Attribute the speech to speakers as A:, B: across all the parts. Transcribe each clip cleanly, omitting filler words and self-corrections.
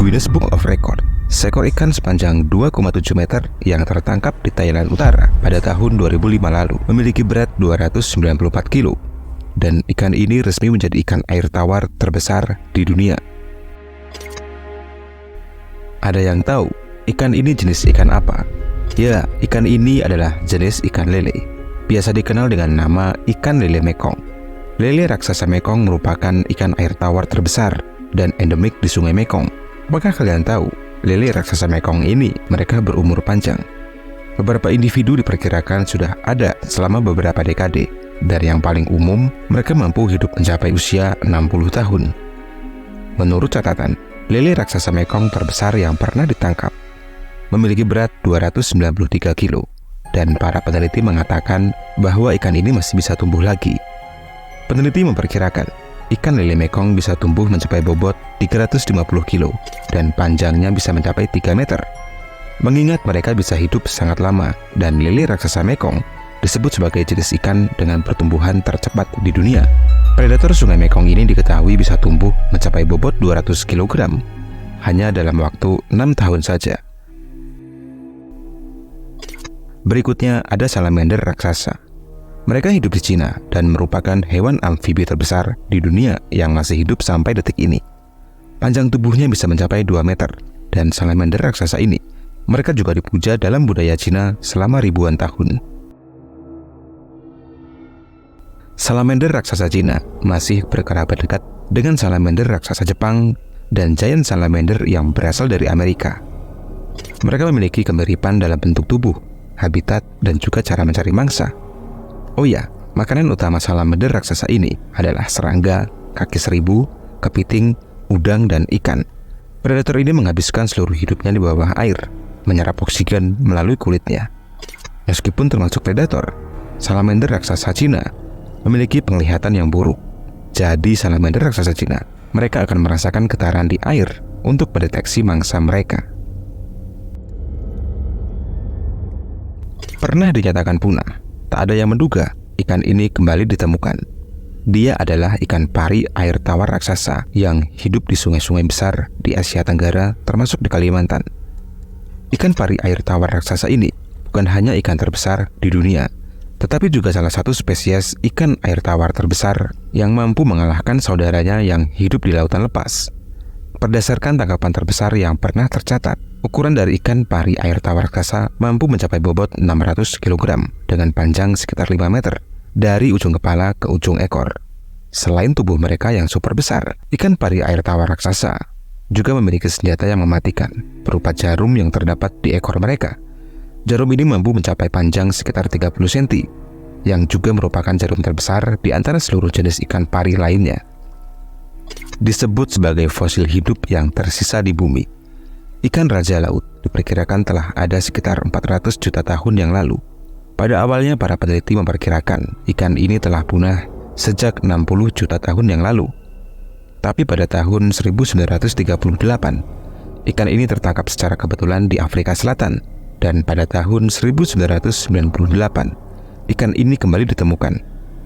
A: Guinness Book of Record, seekor ikan sepanjang 2,7 meter yang tertangkap di Thailand Utara pada tahun 2005 lalu memiliki berat 294 kilo. Dan ikan ini resmi menjadi ikan air tawar terbesar di dunia. Ada yang tahu ikan ini jenis ikan apa? Ya, ikan ini adalah jenis ikan lele. Biasa dikenal dengan nama ikan lele Mekong. Lele raksasa Mekong merupakan ikan air tawar terbesar dan endemik di Sungai Mekong. Apakah kalian tahu, lele raksasa Mekong ini mereka berumur panjang. Beberapa individu diperkirakan sudah ada selama beberapa dekade. Dan yang paling umum, mereka mampu hidup mencapai usia 60 tahun. Menurut catatan, lele raksasa Mekong terbesar yang pernah ditangkap memiliki berat 293 kilo. Dan para peneliti mengatakan bahwa ikan ini masih bisa tumbuh lagi. Peneliti memperkirakan ikan lele Mekong bisa tumbuh mencapai bobot 350 kilo dan panjangnya bisa mencapai 3 meter. Mengingat mereka bisa hidup sangat lama dan lele raksasa Mekong disebut sebagai jenis ikan dengan pertumbuhan tercepat di dunia. Predator Sungai Mekong ini diketahui bisa tumbuh mencapai bobot 200 kg hanya dalam waktu 6 tahun saja. Berikutnya ada salamander raksasa. Mereka hidup di Cina dan merupakan hewan amfibi terbesar di dunia yang masih hidup sampai detik ini. Panjang tubuhnya bisa mencapai 2 meter dan salamander raksasa ini mereka juga dipuja dalam budaya Cina selama ribuan tahun. Salamander raksasa Cina masih berkerabat dekat dengan salamander raksasa Jepang dan giant salamander yang berasal dari Amerika. Mereka memiliki kemiripan dalam bentuk tubuh, habitat, dan juga cara mencari mangsa. Oh ya, makanan utama salamander raksasa ini adalah serangga, kaki seribu, kepiting, udang, dan ikan. Predator ini menghabiskan seluruh hidupnya di bawah air, menyerap oksigen melalui kulitnya. Meskipun termasuk predator, salamander raksasa Cina memiliki penglihatan yang buruk. Jadi salamander raksasa Cina, mereka akan merasakan getaran di air untuk mendeteksi mangsa mereka. Pernah dinyatakan punah, tak ada yang menduga ikan ini kembali ditemukan. Dia adalah ikan pari air tawar raksasa yang hidup di sungai-sungai besar di Asia Tenggara termasuk di Kalimantan. Ikan pari air tawar raksasa ini bukan hanya ikan terbesar di dunia, tetapi juga salah satu spesies ikan air tawar terbesar yang mampu mengalahkan saudaranya yang hidup di lautan lepas. Berdasarkan tangkapan terbesar yang pernah tercatat, ukuran dari ikan pari air tawar raksasa mampu mencapai bobot 600 kg dengan panjang sekitar 5 meter dari ujung kepala ke ujung ekor. Selain tubuh mereka yang super besar, ikan pari air tawar raksasa juga memiliki senjata yang mematikan berupa jarum yang terdapat di ekor mereka. Jarum ini mampu mencapai panjang sekitar 30 cm, yang juga merupakan jarum terbesar di antara seluruh jenis ikan pari lainnya. Disebut sebagai fosil hidup yang tersisa di bumi. Ikan raja laut diperkirakan telah ada sekitar 400 juta tahun yang lalu. Pada awalnya para peneliti memperkirakan ikan ini telah punah sejak 60 juta tahun yang lalu. Tapi pada tahun 1938, ikan ini tertangkap secara kebetulan di Afrika Selatan. Dan pada tahun 1998, ikan ini kembali ditemukan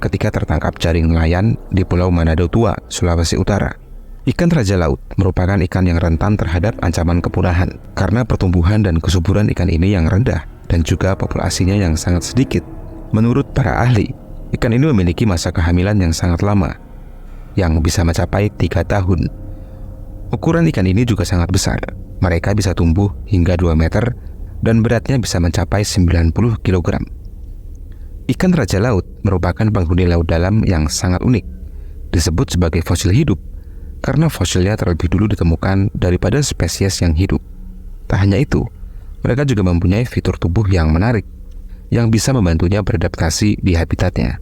A: ketika tertangkap jaring nelayan di Pulau Manado Tua, Sulawesi Utara. Ikan raja laut merupakan ikan yang rentan terhadap ancaman kepunahan karena pertumbuhan dan kesuburan ikan ini yang rendah dan juga populasinya yang sangat sedikit. Menurut para ahli, ikan ini memiliki masa kehamilan yang sangat lama, yang bisa mencapai 3 tahun. Ukuran ikan ini juga sangat besar. Mereka bisa tumbuh hingga 2 meter dan beratnya bisa mencapai 90 kg. Ikan raja laut merupakan penghuni laut dalam yang sangat unik. Disebut sebagai fosil hidup karena fosilnya terlebih dulu ditemukan daripada spesies yang hidup. Tak hanya itu, mereka juga mempunyai fitur tubuh yang menarik yang bisa membantunya beradaptasi di habitatnya.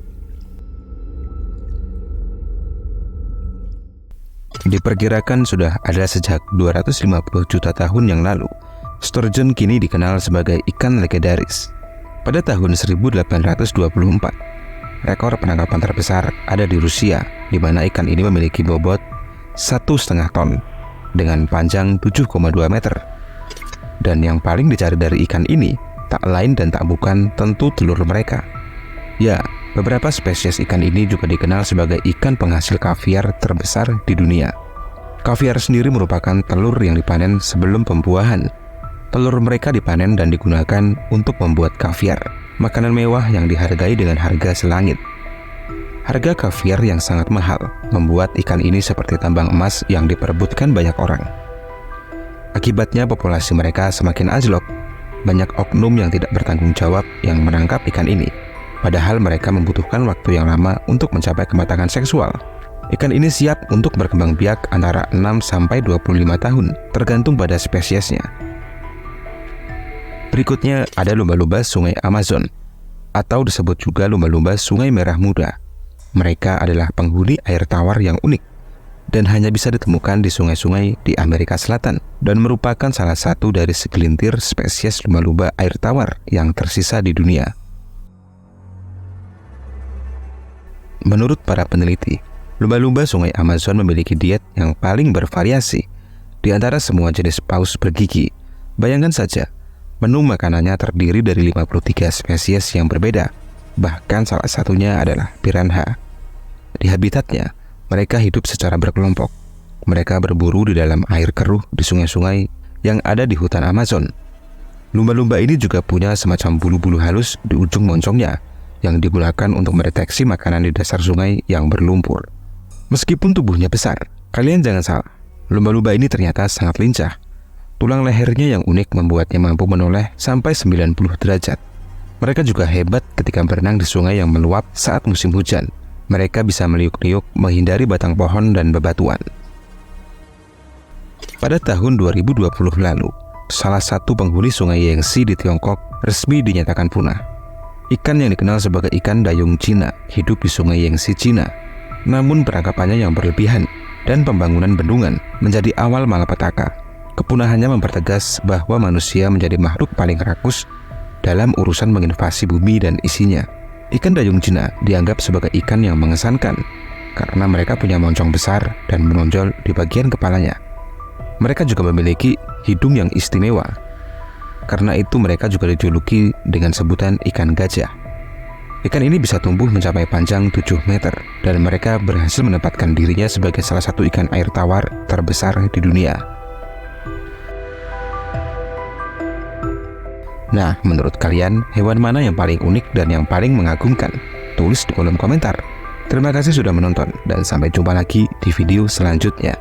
A: Diperkirakan sudah ada sejak 250 juta tahun yang lalu. Sturgeon kini dikenal sebagai ikan legendaris. Pada tahun 1824, rekor penangkapan terbesar ada di Rusia, di mana ikan ini memiliki bobot 1,5 ton dengan panjang 7,2 meter. Dan yang paling dicari dari ikan ini tak lain dan tak bukan tentu telur mereka. Ya, beberapa spesies ikan ini juga dikenal sebagai ikan penghasil kaviar terbesar di dunia. Kaviar sendiri merupakan telur yang dipanen sebelum pembuahan. Telur mereka dipanen dan digunakan untuk membuat kaviar, makanan mewah yang dihargai dengan harga selangit. Harga kaviar yang sangat mahal membuat ikan ini seperti tambang emas yang diperebutkan banyak orang. Akibatnya populasi mereka semakin anjlok. Banyak oknum yang tidak bertanggung jawab yang menangkap ikan ini, padahal mereka membutuhkan waktu yang lama untuk mencapai kematangan seksual. Ikan ini siap untuk berkembang biak antara 6-25 tahun, tergantung pada spesiesnya. Berikutnya ada lumba-lumba Sungai Amazon, atau disebut juga lumba-lumba Sungai Merah Muda. Mereka adalah penghuni air tawar yang unik, dan hanya bisa ditemukan di sungai-sungai di Amerika Selatan, dan merupakan salah satu dari segelintir spesies lumba-lumba air tawar yang tersisa di dunia. Menurut para peneliti, lumba-lumba Sungai Amazon memiliki diet yang paling bervariasi di antara semua jenis paus bergigi. Bayangkan saja, menu makanannya terdiri dari 53 spesies yang berbeda, bahkan salah satunya adalah piranha. Di habitatnya, mereka hidup secara berkelompok. Mereka berburu di dalam air keruh di sungai-sungai yang ada di hutan Amazon. Lumba-lumba ini juga punya semacam bulu-bulu halus di ujung moncongnya yang digunakan untuk mendeteksi makanan di dasar sungai yang berlumpur. Meskipun tubuhnya besar, kalian jangan salah, lumba-lumba ini ternyata sangat lincah. Tulang lehernya yang unik membuatnya mampu menoleh sampai 90 derajat. Mereka juga hebat ketika berenang di sungai yang meluap saat musim hujan. Mereka bisa meliuk-liuk menghindari batang pohon dan bebatuan. Pada tahun 2020 lalu, salah satu penghuni sungai Yangtze di Tiongkok resmi dinyatakan punah. Ikan yang dikenal sebagai ikan dayung Cina hidup di sungai Yangtze, Cina. Namun penangkapannya yang berlebihan dan pembangunan bendungan menjadi awal malapetaka. Kepunahannya mempertegas bahwa manusia menjadi makhluk paling rakus dalam urusan menginvasi bumi dan isinya. Ikan dayung Cina dianggap sebagai ikan yang mengesankan karena mereka punya moncong besar dan menonjol di bagian kepalanya. Mereka juga memiliki hidung yang istimewa. Karena itu mereka juga dijuluki dengan sebutan ikan gajah. Ikan ini bisa tumbuh mencapai panjang 7 meter dan mereka berhasil menempatkan dirinya sebagai salah satu ikan air tawar terbesar di dunia. Nah, menurut kalian, hewan mana yang paling unik dan yang paling mengagumkan? Tulis di kolom komentar. Terima kasih sudah menonton dan sampai jumpa lagi di video selanjutnya.